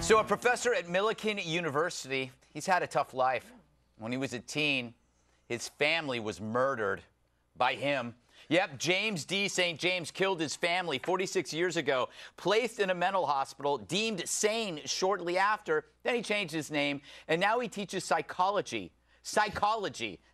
So a professor at Millikin University, he's had a tough life. When he was a teen, his family was murdered by him. Yep, James D. St. James killed his family 46 years ago, placed in a mental hospital, deemed sane shortly after. Then he changed his name, and now he teaches psychology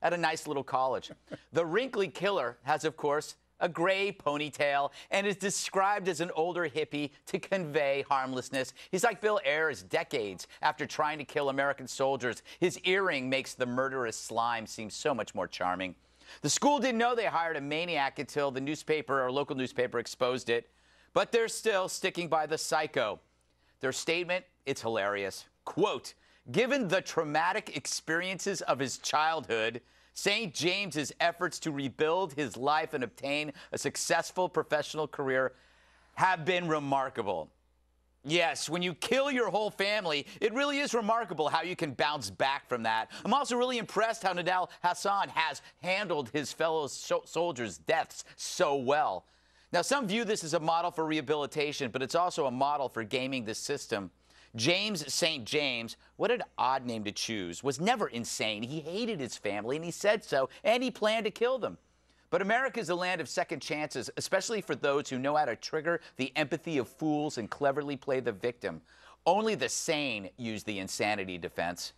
at a nice little college. The wrinkly killer has, of course, a gray ponytail and is described as an older hippie to convey harmlessness. He's like Bill Ayers decades after trying to kill American soldiers. His earring makes the murderous slime seem so much more charming. The school didn't know they hired a maniac until the newspaper or local newspaper exposed it, but they're still sticking by the psycho. Their statement, it's hilarious. Quote, given the traumatic experiences of his childhood, St. James's efforts to rebuild his life and obtain a successful professional career have been remarkable. Yes, when you kill your whole family, it really is remarkable how you can bounce back from that. I'm also really impressed how Nadal Hassan has handled his fellow soldiers' deaths so well. Now, some view this as a model for rehabilitation, but it's also a model for gaming the system. James St. James, what an odd name to choose, was never insane. He hated his family, and he said so, and he planned to kill them. But America is a land of second chances, especially for those who know how to trigger the empathy of fools and cleverly play the victim. Only the sane use the insanity defense.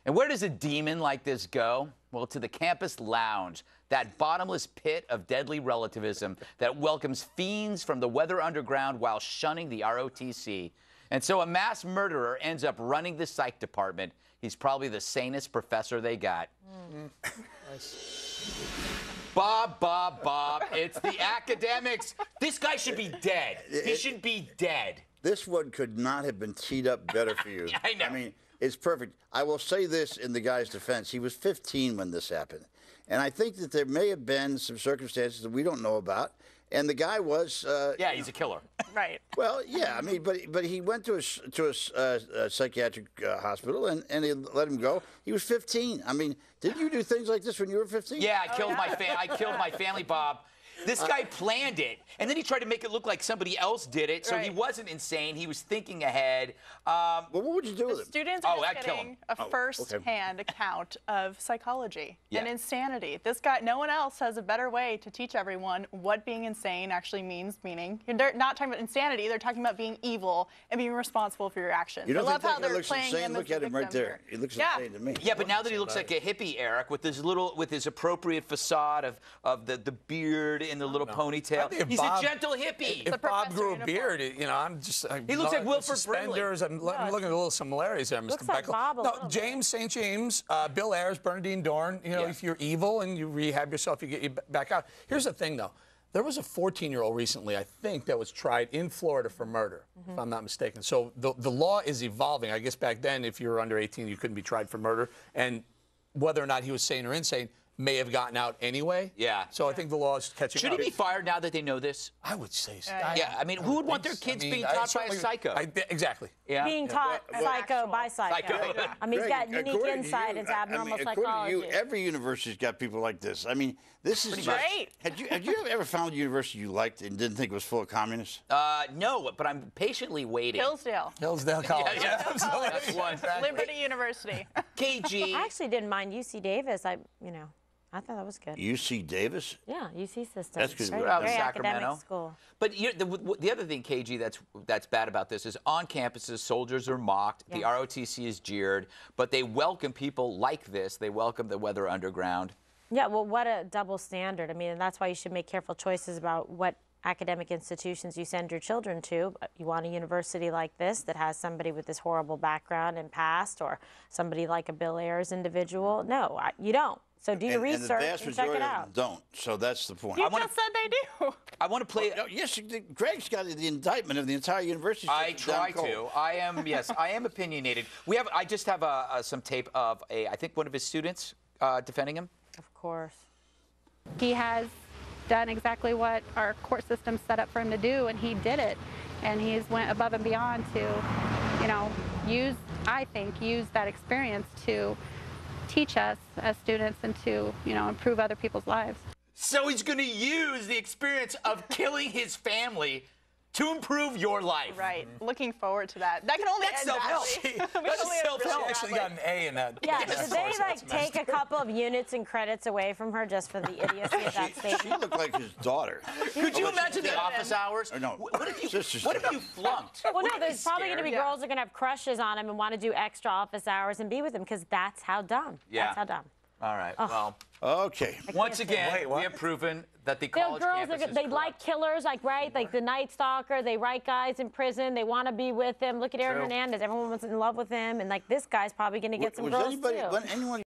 And where does a demon like this go? Well, to the campus lounge, that bottomless pit of deadly relativism that welcomes fiends from the weather underground while shunning the ROTC. And so a mass murderer ends up running the psych department. He's probably the sanest professor they got. Nice. Bob, it's the academics. This guy should be dead. He should be dead. This one could not have been teed up better for you. I know. I mean, it's perfect. I will say this in the guy's defense. He was 15 when this happened. And I think that there may have been some circumstances that we don't know about. And the guy was... yeah, he's a killer. Right. Well, yeah, I mean, but he went to a psychiatric hospital and they let him go. He was 15. I mean, didn't you do things like this when you were 15? Yeah, I killed my family, Bob. This guy planned it, and then he tried to make it look like somebody else did it, so he wasn't insane. He was thinking ahead. Well, what would you do with him? Students are just getting a first-hand account of psychology and insanity. This guy, no one else has a better way to teach everyone what being insane actually means. They're not talking about insanity. They're talking about being evil and being responsible for your actions. You don't I love think how that they're looks playing insane? him Look as at the him right victim there. here. He looks insane to me. Yeah, but now that he looks like a hippie, Eric, with his appropriate facade of the beard and the little ponytail. He's a gentle hippie. If Bob grew a beard, you know, he looks like Wilford Brimley. I'm looking at a little similarities there, Mr. Looks like Bob a little James St. James, Bill Ayers, Bernadine Dorn. You know, if you're evil and you rehab yourself, you get you back out. Here's the thing, though. There was a 14-year-old recently, I think, that was tried in Florida for murder, if I'm not mistaken. So the law is evolving. I guess back then, if you were under 18, you couldn't be tried for murder. And whether or not he was sane or insane may have gotten out anyway. Yeah. So I think the law is catching up. Should he be fired now that they know this? I would say so. Yeah, I mean, who would want their kids being taught by a psycho? Exactly. Yeah. Being taught psycho by psycho. I mean, he's got unique insight into abnormal psychology. According to you, every university's got people like this. I mean, this is great. Had you ever found a university you liked and didn't think it was full of communists? No, but I'm patiently waiting. Hillsdale College. Yeah, absolutely. That's one. Liberty University. KG. I actually didn't mind UC Davis. I thought that was good. UC Davis? Yeah, UC system. That's good. Very, Out in very Sacramento. academic school. But the other thing, KG, that's bad about this is on campuses, soldiers are mocked, the ROTC is jeered, but they welcome people like this. They welcome the weather underground. Yeah, well, what a double standard. I mean, and that's why you should make careful choices about what academic institutions you send your children to. You want a university like this that has somebody with this horrible background and past, or somebody like a Bill Ayers individual? No, you don't. So do your research and the vast and check it majority out. of them don't. So that's the point. You just said they do. I want to play. Yes, Greg's got the indictment of the entire university. I try to. I am opinionated. I just have some tape of I think one of his students defending him. Of course. He has done exactly what our court system set up for him to do, and he did it. And he's went above and beyond to, use that experience to teach us as students and to, improve other people's lives. So he's going to use the experience of killing his family to improve your life. Right. Looking forward to that. That can only That's end self-help. badly. We That's can only end self-help. really She actually badly. got an A in that. Yeah, that did course. they That's take a couple of units and credits away from her just for the idiocy of that She statement? looked like his daughter. Could you imagine the office hours? Or no, What if you sisters. flunked? Well, no, there's probably going to be Yeah. girls that are going to have crushes on him and want to do extra office hours and be with him because that's how dumb. Yeah. That's how dumb. All right. Well, Okay. once again, Wait, what? we have proven that the There are college girls campus that is they like corrupt. killers, like like the Night Stalker. They write guys in prison. They want to be with them. Look at Aaron True. Hernandez. Everyone was in love with him, and like this guy's probably going to get some Was girls anybody, too. when anyone